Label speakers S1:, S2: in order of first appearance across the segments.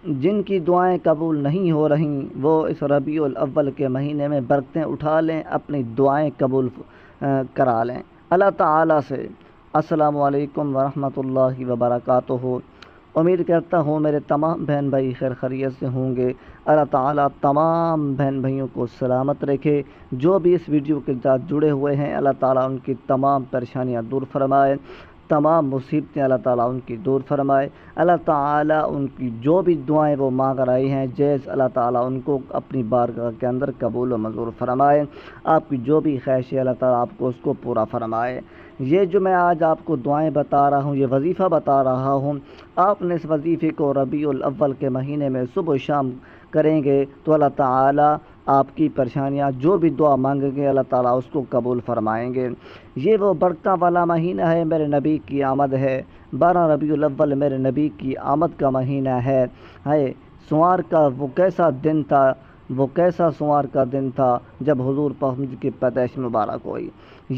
S1: جن کی دعائیں قبول نہیں ہو رہیں وہ اس ربیع الاول کے مہینے میں برکتیں اٹھا لیں، اپنی دعائیں قبول کرا لیں اللہ تعالیٰ سے۔ السلام علیکم ورحمۃ اللہ وبرکاتہ۔ امید کرتا ہوں میرے تمام بہن بھائی خیر خیریت سے ہوں گے۔ اللہ تعالیٰ تمام بہن بھائیوں کو سلامت رکھے۔ جو بھی اس ویڈیو کے ساتھ جڑے ہوئے ہیں اللہ تعالیٰ ان کی تمام پریشانیاں دور فرمائے، تمام مصیبتیں اللہ تعالیٰ ان کی دور فرمائے۔ اللہ تعالیٰ ان کی جو بھی دعائیں وہ مانگ رہے ہیں جیز اللہ تعالیٰ ان کو اپنی بارگاہ کے اندر قبول و منظور فرمائے۔ آپ کی جو بھی خواہش ہے اللہ تعالیٰ آپ کو اس کو پورا فرمائے۔ یہ جو میں آج آپ کو دعائیں بتا رہا ہوں، یہ وظیفہ بتا رہا ہوں، آپ نے اس وظیفے کو ربیع الاول کے مہینے میں صبح و شام کریں گے تو اللہ تعالیٰ آپ کی پریشانیاں جو بھی دعا مانگیں گے اللہ تعالیٰ اس کو قبول فرمائیں گے۔ یہ وہ برکتوں والا مہینہ ہے، میرے نبی کی آمد ہے۔ 12 ربیع الاول میرے نبی کی آمد کا مہینہ ہے۔ سوار کا وہ کیسا دن تھا، وہ کیسا سوار کا دن تھا جب حضور پاک کی پیدائش مبارک ہوئی۔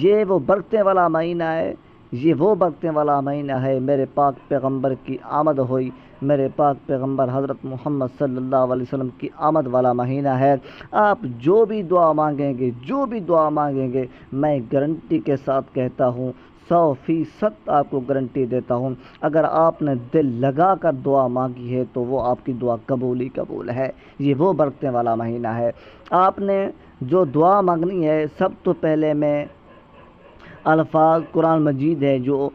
S1: یہ وہ برکتیں والا مہینہ ہے، یہ وہ برکتیں والا مہینہ ہے، میرے پاک پیغمبر کی آمد ہوئی، میرے پاک پیغمبر حضرت محمد صلی اللہ علیہ وسلم کی آمد والا مہینہ ہے۔ آپ جو بھی دعا مانگیں گے، جو بھی دعا مانگیں گے، میں گارنٹی کے ساتھ کہتا ہوں 100% آپ کو گارنٹی دیتا ہوں، اگر آپ نے دل لگا کر دعا مانگی ہے تو وہ آپ کی دعا قبول ہی قبول ہے۔ یہ وہ برکتیں والا مہینہ ہے۔ آپ نے جو دعا مانگنی ہے سب تو پہلے میں الفاظ قرآن مجید ہے، جو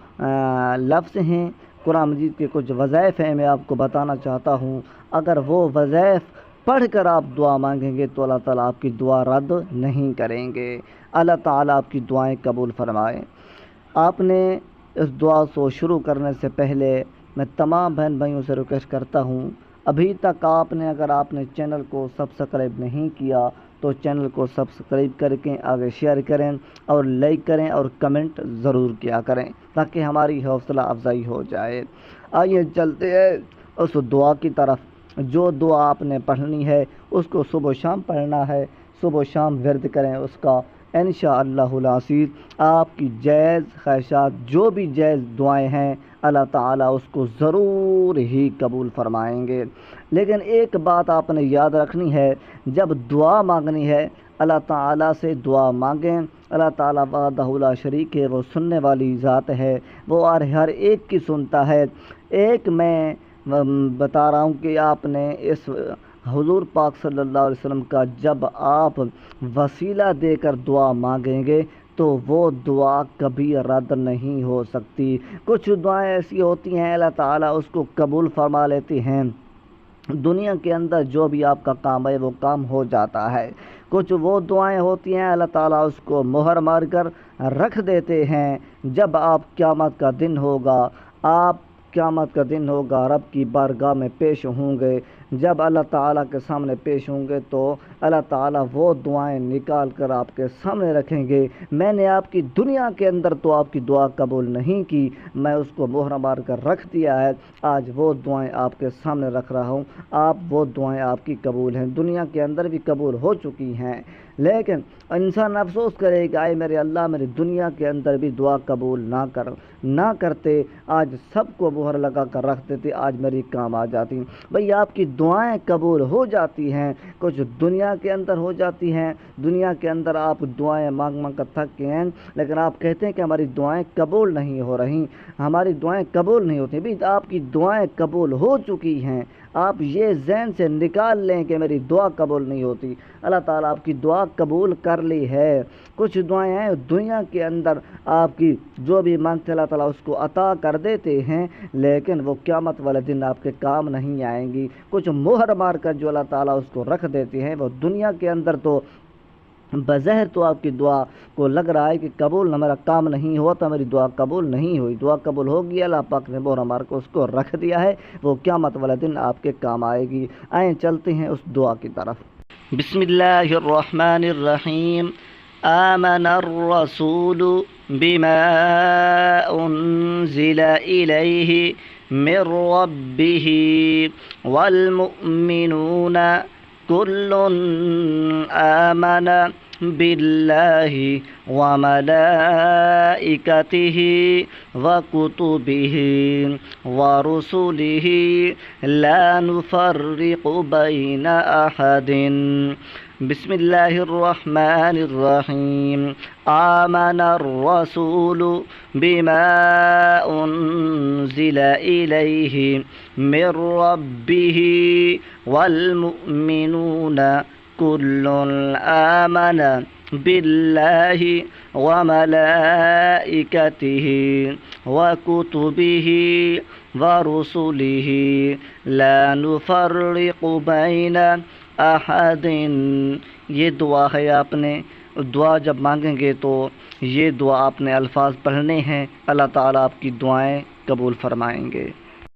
S1: لفظ ہیں قرآن مجید کے کچھ وظائف ہیں، میں آپ کو بتانا چاہتا ہوں۔ اگر وہ وظائف پڑھ کر آپ دعا مانگیں گے تو اللہ تعالیٰ آپ کی دعا رد نہیں کریں گے، اللہ تعالیٰ آپ کی دعائیں قبول فرمائیں۔ آپ نے اس دعا کو شروع کرنے سے پہلے میں تمام بہن بھائیوں سے ریکویسٹ کرتا ہوں، ابھی تک اگر آپ نے چینل کو سبسکرائب نہیں کیا تو چینل کو سبسکرائب کر کے آگے شیئر کریں اور لائک کریں اور کمنٹ ضرور کیا کریں تاکہ ہماری حوصلہ افزائی ہو جائے۔ آئیے چلتے ہیں اس دعا کی طرف۔ جو دعا آپ نے پڑھنی ہے اس کو صبح و شام پڑھنا ہے، صبح و شام ورد کریں اس کا، انشاءاللہ العزیز آپ کی جائز خواہشات جو بھی جائز دعائیں ہیں اللہ تعالیٰ اس کو ضرور ہی قبول فرمائیں گے۔ لیکن ایک بات آپ نے یاد رکھنی ہے، جب دعا مانگنی ہے اللہ تعالیٰ سے دعا مانگیں، اللہ تعالیٰ وحدہ لا شریک ہے، وہ سننے والی ذات ہے، وہ ہر ایک کی سنتا ہے۔ ایک میں بتا رہا ہوں کہ آپ نے اس حضور پاک صلی اللہ علیہ وسلم کا جب آپ وسیلہ دے کر دعا مانگیں گے تو وہ دعا کبھی رد نہیں ہو سکتی۔ کچھ دعائیں ایسی ہوتی ہیں اللہ تعالیٰ اس کو قبول فرما لیتے ہیں، دنیا کے اندر جو بھی آپ کا کام ہے وہ کام ہو جاتا ہے۔ کچھ وہ دعائیں ہوتی ہیں اللہ تعالیٰ اس کو مہر مار کر رکھ دیتے ہیں۔ جب آپ قیامت کا دن ہوگا، آپ قیامت کا دن ہوگا، رب کی بارگاہ میں پیش ہوں گے، جب اللہ تعالیٰ کے سامنے پیش ہوں گے تو اللہ تعالیٰ وہ دعائیں نکال کر آپ کے سامنے رکھیں گے، میں نے آپ کی دنیا کے اندر تو آپ کی دعا قبول نہیں کی، میں اس کو مہر مار کر رکھ دیا ہے، آج وہ دعائیں آپ کے سامنے رکھ رہا ہوں، وہ دعائیں آپ کی قبول ہیں، دنیا کے اندر بھی قبول ہو چکی ہیں۔ لیکن انسان افسوس کرے کہ آئے میرے اللہ میری دنیا کے اندر بھی دعا قبول نہ کرتے، آج سب کو مہر لگا کر رکھ دیتے، آج میری کام آ جاتی۔ بھئی آپ کی دعائیں قبول ہو جاتی ہیں، کچھ دنیا کے اندر ہو جاتی ہیں، دنیا کے اندر آپ دعائیں مانگ کر تھک گئے ہیں، لیکن آپ کہتے ہیں کہ ہماری دعائیں قبول نہیں ہو رہی، ہماری دعائیں قبول نہیں ہوتی۔ بھی آپ کی دعائیں قبول ہو چکی ہیں، آپ یہ ذہن سے نکال لیں کہ میری دعا قبول نہیں ہوتی، اللہ تعالیٰ آپ کی دعا قبول کر لی ہے۔ کچھ دعائیں ہیں دنیا کے اندر آپ کی جو بھی مانگتے اللہ تعالیٰ اس کو عطا کر دیتے ہیں، لیکن وہ قیامت والے دن آپ کے کام نہیں آئیں گی۔ کچھ مہر مار کر جو اللہ تعالیٰ اس کو رکھ دیتے ہیں، وہ دنیا کے اندر تو بظاہر تو آپ کی دعا کو لگ رہا ہے کہ قبول نہ، میرا کام نہیں ہوا تو میری دعا قبول نہیں ہوئی، دعا قبول ہوگی، اللہ پاک نے مہر مار کو اس کو رکھ دیا ہے، وہ قیامت والے دن آپ کے کام آئے گی۔ آئیں چلتے ہیں اس دعا کی طرف۔ بسم اللہ الرحمن الرحیم۔ آمن الرسول بما انزل الیہ من ربہ والمؤمنون كل آمن بالله وملائكته وكتبه ورسله لا نفرق بين أحد. بسم الله الرحمن الرحيم. آمن الرسول بما أنزل إليه من ربه والمؤمنون كل آمن بالله وملائكته وكتبه ورسله لا نفرق بين احد. یہ دعا ہے، آپ نے دعا جب مانگیں گے تو یہ دعا آپ نے الفاظ پڑھنے ہیں، اللہ تعالیٰ آپ کی دعائیں قبول فرمائیں گے.